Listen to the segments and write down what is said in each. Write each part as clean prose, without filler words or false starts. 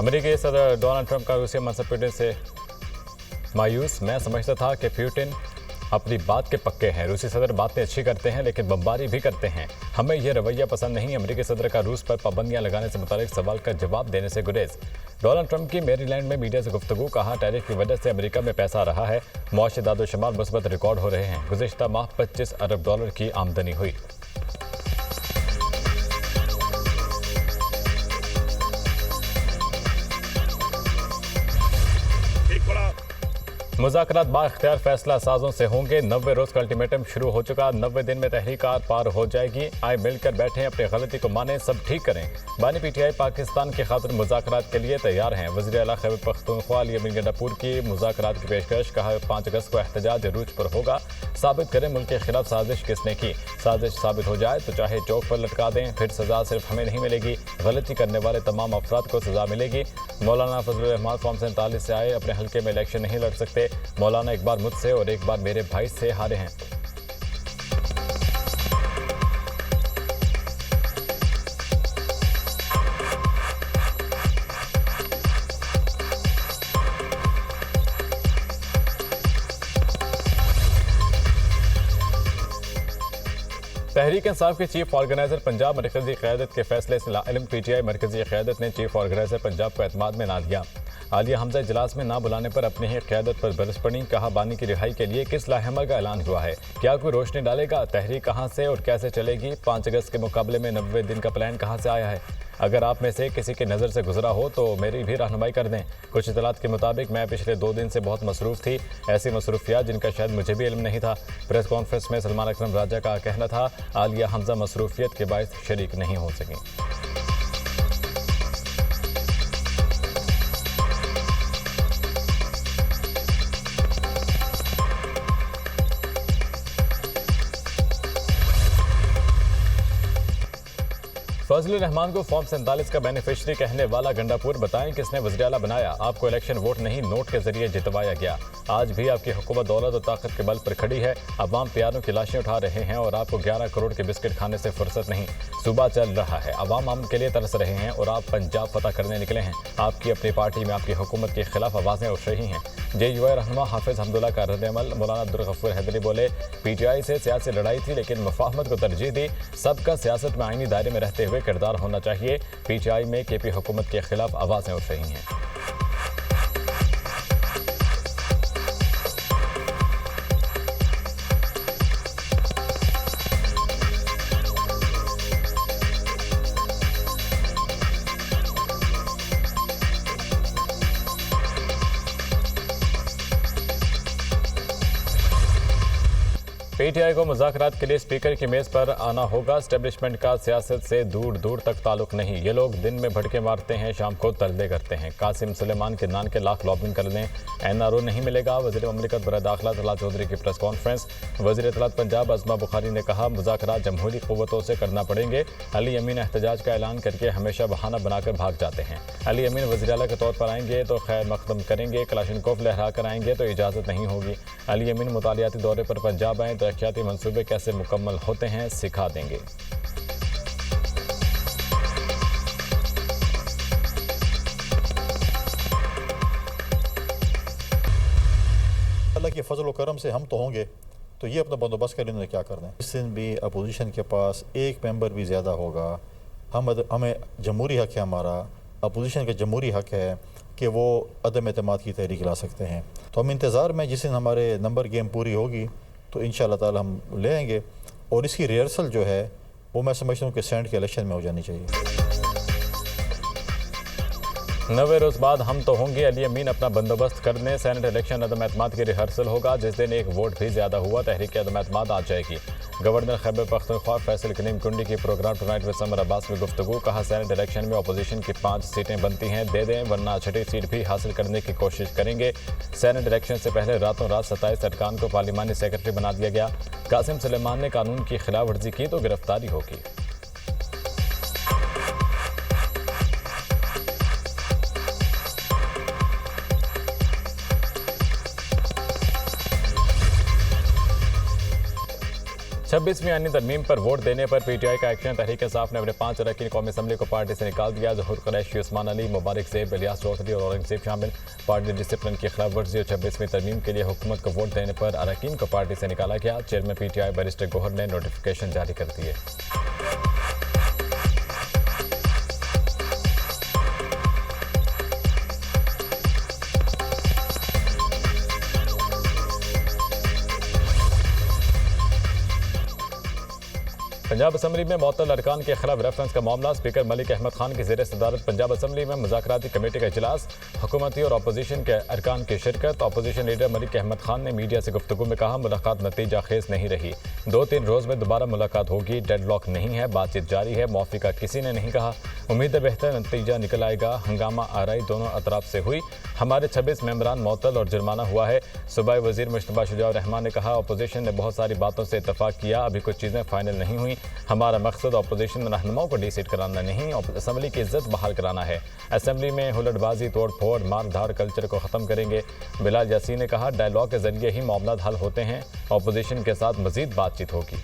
अमेरिकी सदर Donald Trump का रूसी मनसब पुतिन से मायूस। मैं समझता था कि पुतिन अपनी बात के पक्के हैं। रूसी सदर बातें अच्छी करते हैं लेकिन बमबारी भी करते हैं। हमें यह रवैया पसंद नहीं। अमेरिकी सदर का रूस पर पाबंदियां लगाने से मुतालिक सवाल का जवाब देने से गुरेज। डोनाल्ड ट्रंप की मैरीलैंड में मीडिया से गुफ्तगू। कहा, टैरिफ की वजह से अमेरिका में पैसा आ रहा है। मुआशी दादोशुमार मुस्बत रिकॉर्ड हो रहे हैं। गुज़िश्ता माह $25 अरब की आमदनी हुई। मुज़ाकरात बाइख्तियार फैसला साजों से होंगे। 90 रोज का अल्टीमेटम शुरू हो चुका। 90 दिन में तहरीक पार हो जाएगी। आए मिलकर बैठें, अपनी गलती को माने, सब ठीक करें। बानी पीटीआई पाकिस्तान की खातिर मुज़ाकरात के लिए तैयार हैं। वज़ीर आला खैबर पख्तूनख्वा अली अमीन गंडापुर की मुज़ाकरात की पेशकश। कहा, 5 अगस्त को एहतजाज अरूज पर होगा। साबित करें मुल्क के खिलाफ साजिश किसने की। साजिश साबित हो जाए तो चाहे चौक पर लटका दें, फिर सजा सिर्फ हमें नहीं मिलेगी, गलती करने वाले तमाम अफराद को सजा मिलेगी। मौलाना फजलुर रहमान फॉर्म 47 से आए, अपने हल्के में इलेक्शन नहीं लड़ सकते। मौलाना एक बार मुझसे और एक बार मेरे भाई से हारे हैं। तहरीक इंसाफ के चीफ ऑर्गेनाइजर पंजाब मरकजी क़यादत के फैसले से लाइल्म। पीटीआई मरकजी क़यादत ने चीफ ऑर्गेनाइजर पंजाब को एतमाद में ना लिया। आलिया हमजा इजलास में ना बुलाने पर अपनी ही क़यादत पर बरस पड़ी। कहा, बानी की रिहाई के लिए किस लाहेमल का ऐलान हुआ है? क्या कोई रोशनी डालेगा? तहरीक कहाँ से और कैसे चलेगी? 5 अगस्त के मुकाबले में 90 दिन का प्लान कहाँ से आया है? अगर आप में से किसी की नज़र से गुजरा हो तो मेरी भी रहनुमाई कर दें। कुछ इतलात के मुताबिक मैं पिछले 2 दिन से बहुत मसरूफ़ थी। ऐसी मसरूफियात जिनका शायद मुझे भी इल्म नहीं था। प्रेस कॉन्फ्रेंस में सलमान अकरम राजा का कहना था, आलिया हमजा मसरूफियत के बायस शरीक नहीं हो सकें। फजलुर रहमान को फॉर्म 47 का बेनिफिशरी कहने वाला गंडापुर। बताएं किसने वज़ीर आला बनाया? आपको इलेक्शन वोट नहीं, नोट के जरिए जितवाया गया। आज भी आपकी हुकूमत दौलत और ताकत के बल पर खड़ी है। अवाम प्यारों की लाशें उठा रहे हैं और आपको 11 करोड़ के बिस्किट खाने से फुर्सत नहीं। सूबा चल रहा है, अवाम अमन के लिए तरस रहे हैं और आप पंजाब फतह करने निकले हैं। आपकी अपनी पार्टी में आपकी हुकूमत के खिलाफ आवाज़ें उठ रही हैं। JUI रहनुमा हाफिज हमदुल्ला का रद्द-ए-अमल। मौलाना अब्दुल गफूर हैदरी बोले, PTI से सियासी लड़ाई थी लेकिन मुफाहमत को तरजीह दी। सबका सियासत में आईनी दायरे में रहते हुए किरदार होना चाहिए। PTI में KP हुकूमत के खिलाफ आवाज़ें उठ रही हैं। PTI को मुज़ाकरात के लिए स्पीकर की मेज़ पर आना होगा। एस्टेब्लिशमेंट का सियासत से दूर दूर तक ताल्लुक नहीं। ये लोग दिन में भड़के मारते हैं, शाम को तरले करते हैं। कासिम सुलेमान के नान के लाख लॉबिंग कर लें, NRO नहीं मिलेगा। वज़ीर ममलिकत बराए दाखिला तलत चौधरी की प्रेस कॉन्फ्रेंस। वज़ीर इत्तलात पंजाब अज़मा बुखारी ने कहा, मुज़ाकरात जमहूरी क़ुव्वतों से करना पड़ेंगे। अली अमीन एहतजाज का ऐलान करके हमेशा बहाना बनाकर भाग जाते हैं। अली अमीन वज़ीर आला के तौर पर आएंगे तो खैर मकदम करेंगे, कलाशनकोफ लहरा कर आएंगे तो इजाज़त नहीं होगी। अली अमीन मुतालियाती दौरे पर पंजाब आएँ, तरक्याती मंसूबे कैसे मुकम्मल होते हैं सिखा देंगे। अल्लाह के फजल व करम से हम तो होंगे, तो ये अपना बंदोबस्त कर इन्होंने क्या करना है। इस दिन भी अपोजिशन के पास एक मेंबर भी ज़्यादा होगा। हमें जमहूरी हक़ है, हमारा अपोजिशन का जमहूरी हक़ है कि वो अदम एतमाद की तहरीक ला सकते हैं। तो हम इंतज़ार में जिस दिन हमारे नंबर गेम पूरी होगी तो इंशाअल्लाह ताला हम ले आएंगे। और इसकी रिहर्सल जो है वो मैं समझता हूँ कि सेनेट के इलेक्शन में हो जानी चाहिए। 90 रोज बाद हम तो होंगे। अली अमीन अपना बंदोबस्त करने। सेनेट इलेक्शन अदम एतमाद की रिहर्सल होगा। जिस दिन एक वोट भी ज्यादा हुआ तहरीक अदम एतमाद आ जाएगी। गवर्नर खैबर पख्तूनख्वा फैसल करीम कुंडी की programme tonight with Samar Abbas में गुफ्तगू। कहा, सेनेट इलेक्शन में अपोजिशन की 5 सीटें बनती हैं, दे दें वरना छठी सीट भी हासिल करने की कोशिश करेंगे। सेनेट इलेक्शन से पहले रातों रात 27 अरकान को पार्लिमानी सेक्रेटरी बना दिया गया। कासिम सुलेमान ने कानून की खिलाफ वर्जी की तो गिरफ्तारी होगी। 26वीं आईनी तरमीम पर वोट देने पर पीटीआई का एक्शन। तहरीक इंसाफ ने अपने 5 अरकान कौमी असम्बली को पार्टी से निकाल दिया। ज़हूर कुरैशी, उस्मान अली, मुबारक ज़ेब, इलियास चौधरी और औरंगज़ेब शामिल। पार्टी डिसिप्लिन की खिलाफ वर्जी और 26वीं तरमीम के लिए हुकूमत को वोट देने पर अरकान को पार्टी से निकाला गया। चेयरमैन पीटीआई बैरिस्टर गौहर ने नोटिफिकेशन जारी कर दिए। पंजाब असम्बली में मुअत्तल अरकान के खिलाफ रेफरेंस का मामला। स्पीकर मलिक अहमद खान की ज़ेर सदारत पंजाब असम्बली में मुज़ाकराती कमेटी का इजलास। हुकूमती और अपोजिशन के अरकान की शिरकत। अपोजिशन लीडर मलिक अहमद खान ने मीडिया से गुफ्तगू में कहा, मुलाकात नतीजा खेज नहीं रही। 2-3 रोज़ में दोबारा मुलाकात होगी। डेडलॉक नहीं है, बातचीत जारी है। मौफिका किसी ने नहीं कहा। उम्मीद है बेहतर नतीजा निकल आएगा। हंगामा आराई दोनों अतराफ से हुई। हमारे 26 मेंबरान मुअत्तल और जुर्माना हुआ है। सूबाई वज़ीर मुश्तबा शुजाउर रहमान ने कहा, अपोजिशन ने बहुत सारी बातों से इत्तफाक किया, अभी कुछ चीज़ें फाइनल नहीं हुई। हमारा मकसद अपोजिशन रहनुमाओं को डीसीट कराना नहीं, असम्बली की इज्जत बहाल कराना है। असम्बली में हुलड़बाजी, तोड़ फोड़, मार धाड़ कल्चर को ख़त्म करेंगे। बिलाल यासीन ने कहा, डायलॉग के जरिए ही मामला हल होते हैं। अपोजिशन के साथ मजीद बातचीत होगी।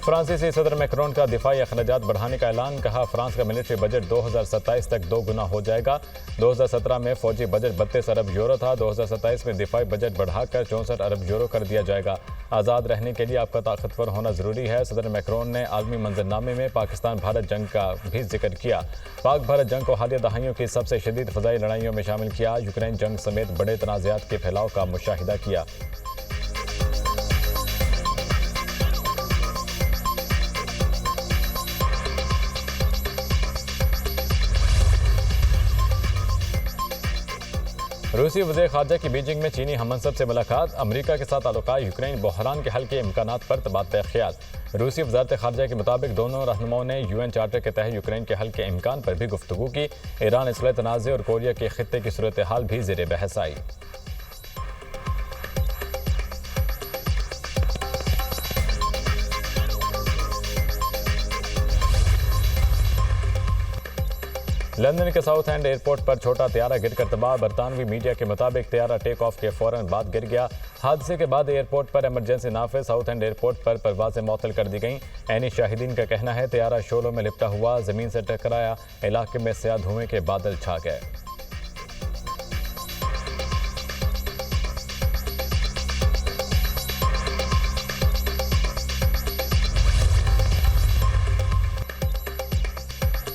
फ्रांसीसी सदर मैक्रोन का दिफाई अखराजात बढ़ाने का ऐलान। कहा, फ्रांस का मिलिट्री बजट 2027 तक 2 गुना हो जाएगा। 2017 में फौजी बजट 32 अरब यूरो था। 2027 में दिफाई बजट बढ़ाकर 64 अरब यूरो कर दिया जाएगा। आज़ाद रहने के लिए आपका ताकतवर होना ज़रूरी है। सदर मैक्रोन ने आलमी मंजरनामे में पाकिस्तान भारत जंग का भी जिक्र किया। पाक भारत जंग को हालिया दहाइयों की सबसे शदीद फ़ज़ाई लड़ाइयों में शामिल किया। यूक्रेन जंग समेत बड़े तनाज़ात के फैलाव का मुशाहिदा किया। रूसी वज़ीर ख़ारजा की बीजिंग में चीनी हममंसब से मुलाकात। अमरीका के साथ ताल्लुकात, यूक्रेन बहरान के हल के इम्कानात पर तबादला ख्याल। रूसी वज़ारत ख़ारजा के मुताबिक दोनों रहनुमाओं ने UN चार्टर के तहत यूक्रेन के हल के इम्कान पर भी गुफ्तगू की। ईरान, इसराइल तनाज़े और कोरिया के खित्ते की सूरत हाल भी ज़ेर बहस आई। लंदन के साउथ एंड एयरपोर्ट पर छोटा त्यारा गिरकर तबाह। बरतानवी मीडिया के मुताबिक त्यारा टेक ऑफ के फौरन बाद गिर गया। हादसे के बाद एयरपोर्ट पर इमरजेंसी नाफिज। साउथ एंड एयरपोर्ट पर परवाजें मअतल कर दी गईं। ऐनी शाहिदीन का कहना है, त्यारा शोलों में लिपटा हुआ ज़मीन से टकराया। इलाके में स्याह धुएं के बादल छा गए।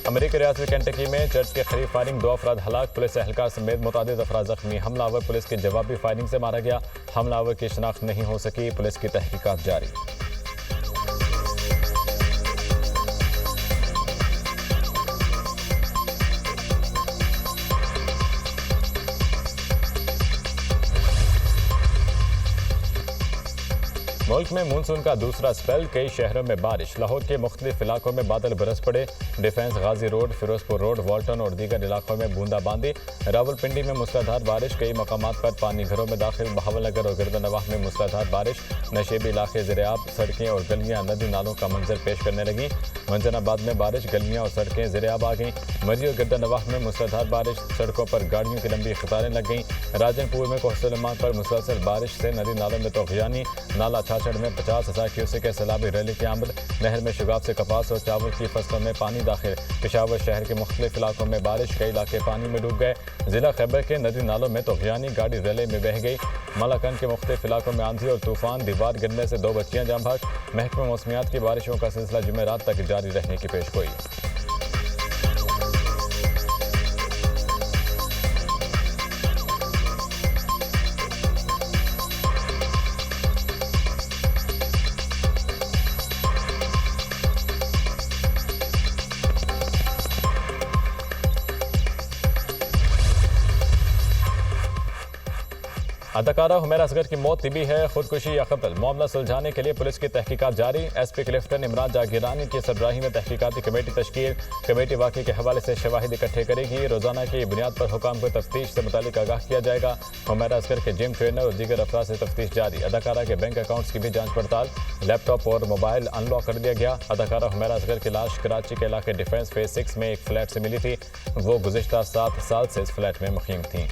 अमेरिकी रियासत केंटकी में चर्च के करीब फायरिंग, 2 अफराद हलाक। पुलिस एहलकार समेत मुतादिद अफराद जख्मी। हमलावर पुलिस की जवाबी फायरिंग से मारा गया। हमलावर की शनाख्त नहीं हो सकी। पुलिस की तहकीकात जारी। मुल्क में मानसून का दूसरा स्पेल, कई शहरों में बारिश। लाहौर के मुख्तलिफ इलाकों में बादल बरस पड़े। डिफेंस, गाजी रोड, फिरोजपुर रोड, वाल्टन और दीगर इलाकों में बूंदाबांदी। रावलपिंडी में मूसलाधार बारिश, कई मकामात पर पानी घरों में दाखिल। बहावलनगर और गिरदनवाह में मूसलाधार बारिश। नशेबी इलाके ज़ेर-ए-आब, सड़कें और गलियां नदी नालों का मंजर पेश करने लगी। मंजनाबाद में बारिश, गलियां और सड़कें ज़ेर-ए-आब आ गईं। मरी और गिरदनवाह में मूसलाधार बारिश, सड़कों पर गाड़ियों की लंबी कतारें लग गईं। राजनपुर में कोहसलमान पर मुसलसल बारिश से नदी नालों में तोग़यानी। नाला छाछड़ में 50,000 क्यूसेक के सैलाबी रैली की आमद। नहर में शुगाब से कपास और चावल की फसलों में पानी दाखिल। पेशावर शहर के मुख्तलिफ इलाकों में बारिश, कई इलाके पानी में डूब गए। जिला खैबर के नदी नालों में तोग़यानी, गाड़ी रैले में बह गई। मलाकन के मुख्तलिफ इलाकों में आंधी और तूफान, दीवार गिरने से 2 बच्चियां जाँ बहक। महकमा मौसमियात की बारिशों का सिलसिला जुमेरात तक जारी रहने की पेशगोई। अदाकारा हुमैरा असगर की मौत तिबी है, खुदकुशी या कत्ल, मामला सुलझाने के लिए पुलिस की तहकीकात जारी। एसपी क्लिफ्टन इमरान जागीरानी की सरबराही में तहकीकाती कमेटी तश्कील। कमेटी वाक़े के हवाले से शवाहिद इकट्ठे करेगी। रोजाना की बुनियाद पर हुकाम को तफ्तीश से मुतालिक आगाह किया जाएगा। हुमैरा असगर के जिम ट्रेनर और दीगर अफराद से तफ्तीश जारी। अदाकारा के बैंक अकाउंट्स की भी जांच पड़ताल। लैपटॉप और मोबाइल अनलॉक कर दिया गया। अदाकारा हुमैरा असगर की लाश कराची के इलाके डिफेंस फेज 6 में एक फ्लैट से मिली थी। वो गुज़िश्ता 7 साल से इस फ्लैट में मुकीम थी।